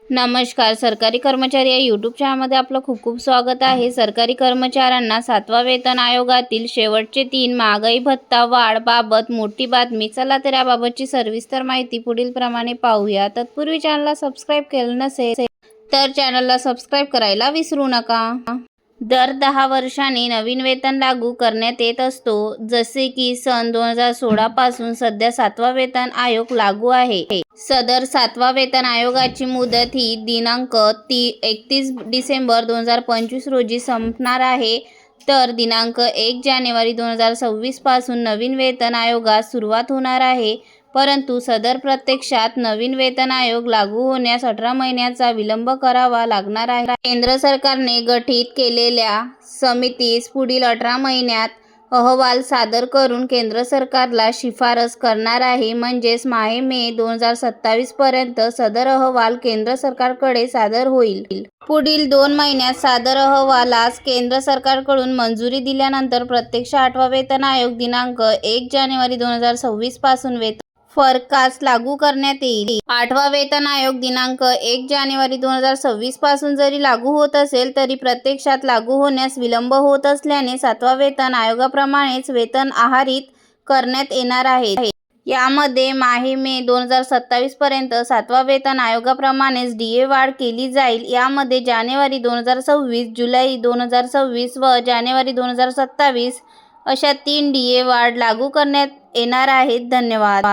नमस्कार. सरकारी कर्मचारी या यूट्यूब चॅनलमध्ये आपलं खूप खूप स्वागत आहे. सरकारी कर्मचाऱ्यांना 7वा वेतन आयोगातील शेवटचे 3 महागाई भत्ता वाढ बाबत मोठी बातमी. चला तर याबाबतची सविस्तर माहिती पुढील प्रमाणे पाहूया. तत्पूर्वी चॅनलला सबस्क्राईब केलं नसेल तर चॅनलला सबस्क्राईब करायला विसरू नका. दर 10 वर्षांनी नवीन वेतन लागू करण्यात येत असतो. जसे की सन 2016 पासून सध्या 7वा वेतन आयोग लागू आहे. सदर 7वा वेतन आयोगाची मुदत ही दिनांक 31 डिसेंबर 2025 रोजी संपणार आहे. तर दिनांक 1 जानेवारी 2026 पासून नवीन वेतन आयोगास सुरुवात होणार आहे. परंतु सदर प्रत्यक्षात नवीन वेतन आयोग लागू होण्यास 18 महिन्याचा विलंब करावा लागणार आहे. केंद्र सरकारने गठीत केलेल्या समितीस पुढील 18 महिन्यात अहवाल सादर करून केंद्र सरकारला शिफारस करणार आहे. म्हणजेच मे 2027 पर्यंत सदर अहवाल केंद्र सरकारकडे सादर होईल. पुढील 2 महिन्यात सादर अहवालास केंद्र सरकारकडून मंजुरी दिल्यानंतर प्रत्यक्ष 8वा वेतन आयोग दिनांक 1 जानेवारी 2026 पासून वेतन फरकास लागू करण्यात येईल. 8वा वेतन आयोग दिनांक 1 जानेवारी 2026 पासून जरी लागू होत असेल तरी प्रत्यक्षात लागू होण्यास विलंब होत असल्याने 7वा वेतन आयोगाप्रमाणेच वेतन आहारित करण्यात येणार आहे. यामध्ये मे 2027 पर्यंत 7वा वेतन आयोगाप्रमाणेच डीए वाढ केली जाईल. यामध्ये जानेवारी 2026, जुलै 2026 व जानेवारी 2027 अशा 3 डीए वाढ लागू करण्यात येणार आहेत. धन्यवाद.